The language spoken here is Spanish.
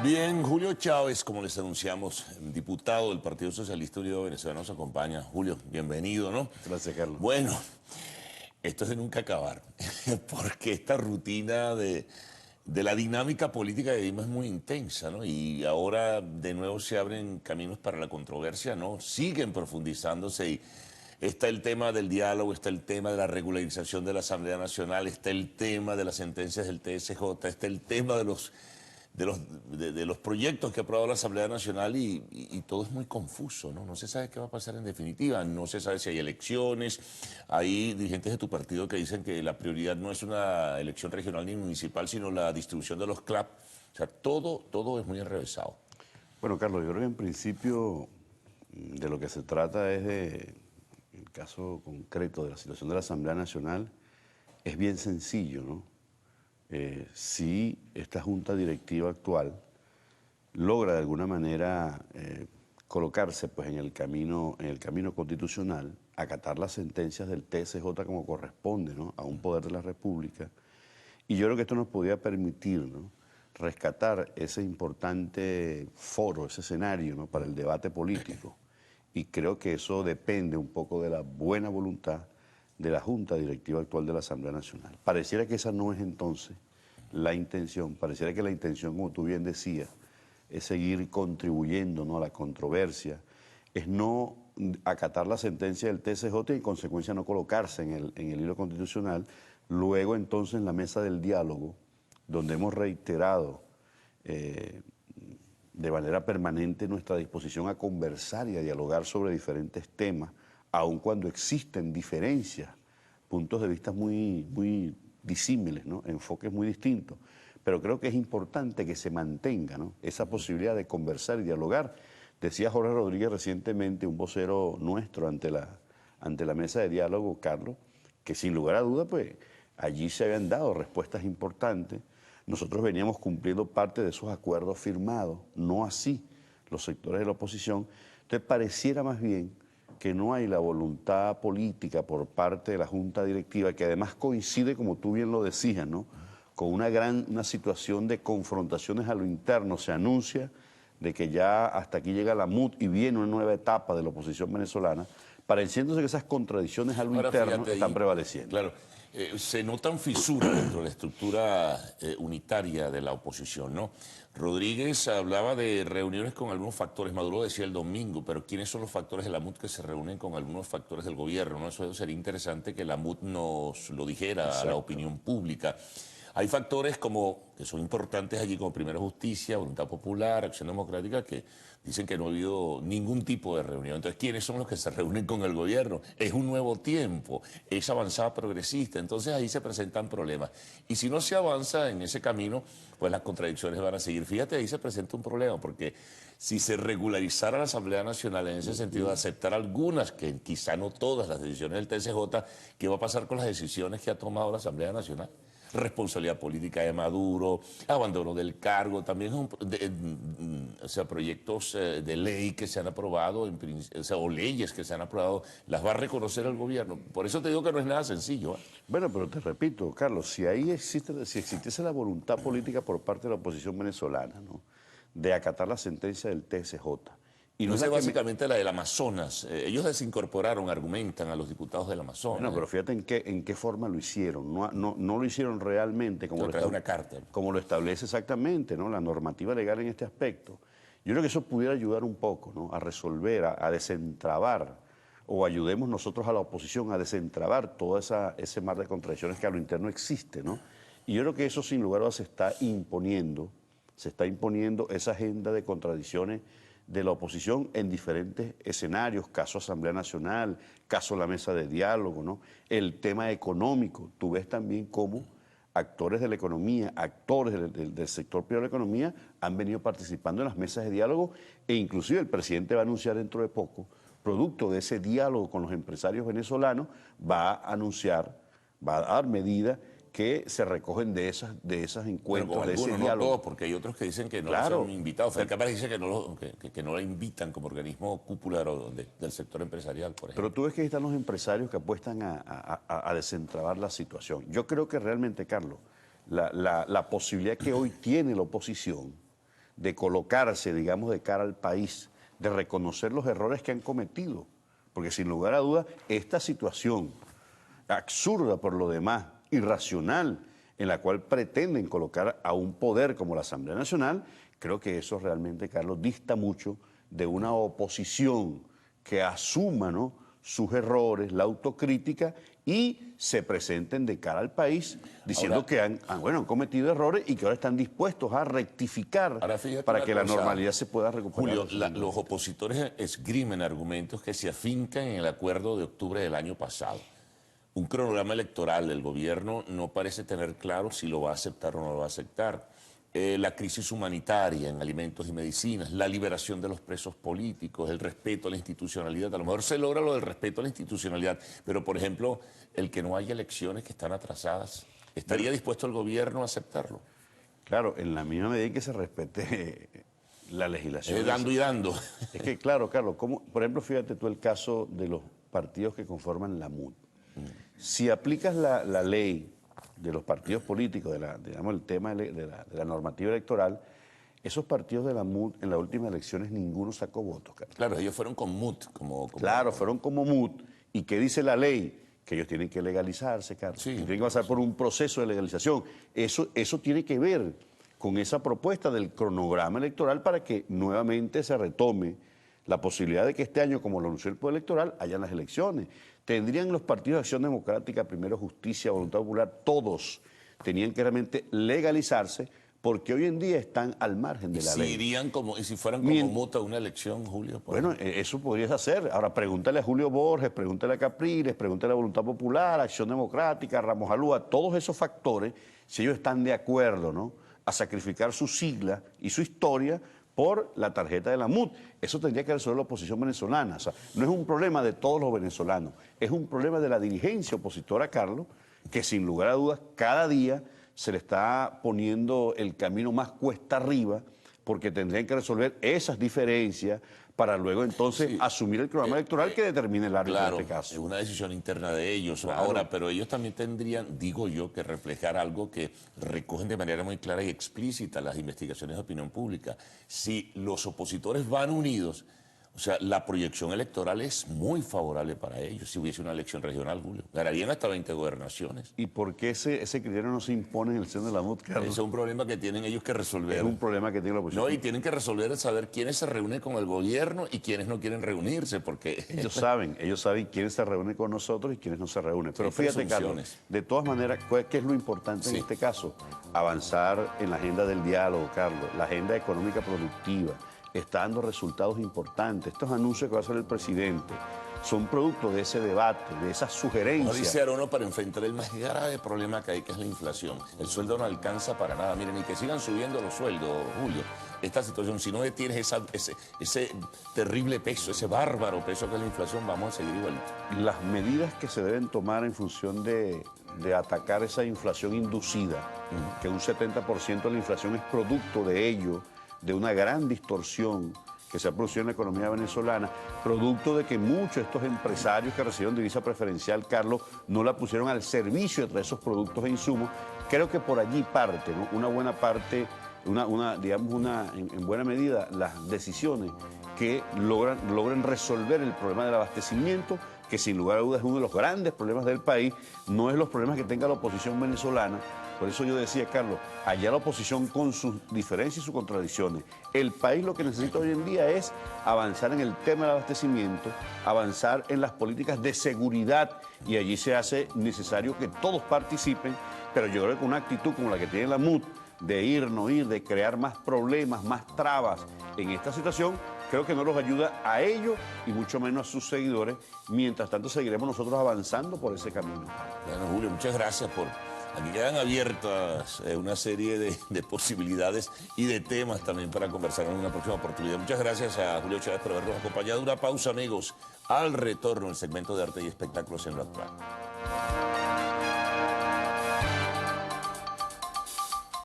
Bien, Julio Chávez, como les anunciamos, diputado del Partido Socialista Unido Venezolano, nos acompaña. Julio, bienvenido, ¿no? Gracias, Carlos. Bueno, esto es de nunca acabar, porque esta rutina de la dinámica política de Lima es muy intensa, ¿no? Y ahora de nuevo se abren caminos para la controversia, ¿no? Siguen profundizándose y está el tema del diálogo, está el tema de la regularización de la Asamblea Nacional, está el tema de las sentencias del TSJ, está el tema de los proyectos que ha aprobado la Asamblea Nacional y todo es muy confuso, ¿no? No se sabe qué va a pasar en definitiva, no se sabe si hay elecciones, hay dirigentes de tu partido que dicen que la prioridad no es una elección regional ni municipal, sino la distribución de los CLAP. O sea, todo es muy enrevesado. Bueno, Carlos, yo creo que en principio de lo que se trata es de, el caso concreto de la situación de la Asamblea Nacional, es bien sencillo, ¿no? Si esta junta directiva actual logra de alguna manera colocarse pues, en el camino constitucional, acatar las sentencias del TSJ como corresponde, ¿no? A un poder de la República, y yo creo que esto nos podría permitir, ¿no?, rescatar ese importante foro, ese escenario, ¿no?, para el debate político. Y creo que eso depende un poco de la buena voluntad de la Junta Directiva actual de la Asamblea Nacional. Pareciera que esa no es entonces la intención, pareciera que la intención, como tú bien decías, es seguir contribuyendo, ¿no?, a la controversia, es no acatar la sentencia del TSJ y en consecuencia no colocarse en el hilo constitucional. Luego entonces en la mesa del diálogo, donde hemos reiterado de manera permanente nuestra disposición a conversar y a dialogar sobre diferentes temas, aun cuando existen diferencias, puntos de vista muy disímiles, ¿no?, enfoques muy distintos. Pero creo que es importante que se mantenga, ¿no?, esa posibilidad de conversar y dialogar. Decía Jorge Rodríguez recientemente, un vocero nuestro ante la mesa de diálogo, Carlos, que sin lugar a duda, pues, allí se habían dado respuestas importantes. Nosotros veníamos cumpliendo parte de esos acuerdos firmados, no así los sectores de la oposición. Entonces pareciera más bien que no hay la voluntad política por parte de la Junta Directiva, que además coincide, como tú bien lo decías, ¿no?, con una situación de confrontaciones a lo interno. Se anuncia de que ya hasta aquí llega la MUD y viene una nueva etapa de la oposición venezolana, pareciéndose que esas contradicciones a lo interno Fíjate, están prevaleciendo. Claro, se notan fisuras dentro de la estructura unitaria de la oposición, ¿no? Rodríguez hablaba de reuniones con algunos factores, Maduro decía el domingo, pero ¿quiénes son los factores de la MUD que se reúnen con algunos factores del gobierno, ¿no? Eso sería interesante que la MUD nos lo dijera. Exacto. A la opinión pública. Hay factores que son importantes allí, como Primera Justicia, Voluntad Popular, Acción Democrática, que dicen que no ha habido ningún tipo de reunión. Entonces, ¿quiénes son los que se reúnen con el gobierno? Es un nuevo tiempo, es avanzada progresista. Entonces, ahí se presentan problemas. Y si no se avanza en ese camino, pues las contradicciones van a seguir. Fíjate, ahí se presenta un problema, porque si se regularizara la Asamblea Nacional en ese sentido de aceptar algunas, que quizá no todas las decisiones del TSJ, ¿qué va a pasar con las decisiones que ha tomado la Asamblea Nacional? Responsabilidad política de Maduro, abandono del cargo, también o sea, proyectos de ley que se han aprobado, o leyes que se han aprobado, las va a reconocer el gobierno. Por eso te digo que no es nada sencillo. Bueno, pero te repito, Carlos, si existiese la voluntad política por parte de la oposición venezolana, ¿no?, de acatar la sentencia del TSJ, y no sé, básicamente la del Amazonas. Ellos desincorporaron, argumentan a los diputados del Amazonas. Bueno, pero fíjate en qué forma lo hicieron. No lo hicieron realmente como una carta, como lo establece exactamente, ¿no?, la normativa legal en este aspecto. Yo creo que eso pudiera ayudar un poco, ¿no?, a resolver, a desentrabar, o ayudemos nosotros a la oposición a desentrabar todo ese mar de contradicciones que a lo interno existe, ¿no? Y yo creo que eso sin lugar a dudas se está imponiendo esa agenda de contradicciones de la oposición en diferentes escenarios, caso Asamblea Nacional, caso la mesa de diálogo, ¿no?, el tema económico. Tú ves también cómo actores de la economía, actores del sector privado de la economía han venido participando en las mesas de diálogo, e inclusive el presidente va a anunciar dentro de poco, producto de ese diálogo con los empresarios venezolanos, va a dar medidas que se recogen de esas encuentros, de ese diálogo. No todos, porque hay otros que dicen que no claro, son invitados. Felcapaz dice que no la invitan como organismo cúpula del sector empresarial, por ejemplo. Pero tú ves que ahí están los empresarios que apuestan a desentrabar la situación. Yo creo que realmente, Carlos, la posibilidad que hoy tiene la oposición de colocarse, digamos, de cara al país, de reconocer los errores que han cometido. Porque sin lugar a dudas, esta situación absurda por lo demás, irracional, en la cual pretenden colocar a un poder como la Asamblea Nacional, creo que eso realmente, Carlos, dista mucho de una oposición que asuma, ¿no?, sus errores, la autocrítica y se presenten de cara al país diciendo ahora, que han cometido errores y que ahora están dispuestos a rectificar para que la normalidad se pueda recuperar. Julio, los opositores esgrimen argumentos que se afincan en el acuerdo de octubre del año pasado. Un cronograma electoral del gobierno no parece tener claro si lo va a aceptar o no lo va a aceptar. La crisis humanitaria en alimentos y medicinas, la liberación de los presos políticos, el respeto a la institucionalidad. A lo mejor se logra lo del respeto a la institucionalidad, pero, por ejemplo, el que no haya elecciones que están atrasadas, ¿estaría dispuesto el gobierno a aceptarlo? Claro, en la misma medida que se respete la legislación. Dando y dando. Es que, claro, Carlos, por ejemplo, fíjate tú el caso de los partidos que conforman la MUD. Si aplicas la ley de los partidos políticos, digamos, el tema de la normativa electoral, esos partidos de la MUD en las últimas elecciones ninguno sacó votos, Carlos. Claro, ellos fueron con MUD. Claro, fueron como MUD. ¿Y qué dice la ley? Que ellos tienen que legalizarse, Carlos. Sí, que tienen que pasar por un proceso de legalización. Eso tiene que ver con esa propuesta del cronograma electoral para que nuevamente se retome la posibilidad de que este año, como lo anunció el Poder Electoral, hayan las elecciones. Tendrían los partidos de Acción Democrática, Primero Justicia, Voluntad Popular, todos tenían que realmente legalizarse porque hoy en día están al margen de la ley. Y si fueran como muta una elección, Julio. Bueno, eso podrías hacer. Ahora, pregúntale a Julio Borges, pregúntale a Capriles, pregúntale a Voluntad Popular, Acción Democrática, Ramos Alúa, todos esos factores, si ellos están de acuerdo, ¿no?, a sacrificar su sigla y su historia por la tarjeta de la MUD. Eso tendría que resolver la oposición venezolana. O sea, no es un problema de todos los venezolanos, es un problema de la dirigencia opositora, Carlos, que sin lugar a dudas cada día se le está poniendo el camino más cuesta arriba porque tendrían que resolver esas diferencias para luego entonces asumir el programa electoral que determine el árbitro en este caso. Es una decisión interna de ellos. Claro. Ahora, pero ellos también tendrían, digo yo, que reflejar algo que recogen de manera muy clara y explícita las investigaciones de opinión pública. Si los opositores van unidos, o sea, la proyección electoral es muy favorable para ellos. Si hubiese una elección regional, Julio, ganarían hasta 20 gobernaciones. ¿Y por qué ese criterio no se impone en el seno de la MUD, Carlos? Ese es un problema que tienen ellos que resolver. Es un problema que tiene la oposición. No, y tienen que resolver saber quiénes se reúnen con el gobierno y quiénes no quieren reunirse, porque... Ellos saben quiénes se reúnen con nosotros y quiénes no se reúnen. Pero fíjate, Carlos, de todas maneras, ¿qué es lo importante en este caso? Avanzar en la agenda del diálogo, Carlos, la agenda económica productiva. Está dando resultados importantes. Estos anuncios que va a hacer el presidente son producto de ese debate, de esas sugerencias. Como dice Arono, para enfrentar el más grave problema que hay, que es la inflación. El sueldo no alcanza para nada. Miren, y que sigan subiendo los sueldos, Julio. Esta situación, si no detienes ese terrible peso, ese bárbaro peso que es la inflación, vamos a seguir igualito. Las medidas que se deben tomar en función de atacar esa inflación inducida, que un 70% de la inflación es producto de ello, de una gran distorsión que se ha producido en la economía venezolana, producto de que muchos de estos empresarios que recibieron divisa preferencial, Carlos, no la pusieron al servicio de esos productos e insumos. Creo que por allí parte, ¿no?, una buena parte, en buena medida, las decisiones que logran resolver el problema del abastecimiento, que sin lugar a dudas es uno de los grandes problemas del país, no es los problemas que tenga la oposición venezolana. Por eso yo decía, Carlos, allá la oposición con sus diferencias y sus contradicciones. El país lo que necesita hoy en día es avanzar en el tema del abastecimiento, avanzar en las políticas de seguridad, y allí se hace necesario que todos participen, pero yo creo que una actitud como la que tiene la MUD, de ir, no ir, de crear más problemas, más trabas en esta situación, creo que no los ayuda a ellos y mucho menos a sus seguidores. Mientras tanto, seguiremos nosotros avanzando por ese camino. Bueno, Julio, muchas gracias por... Aquí quedan abiertas una serie de posibilidades y de temas también para conversar en una próxima oportunidad. Muchas gracias a Julio Chávez por habernos acompañado. Una pausa, amigos. Al retorno, el segmento de arte y espectáculos en lo actual.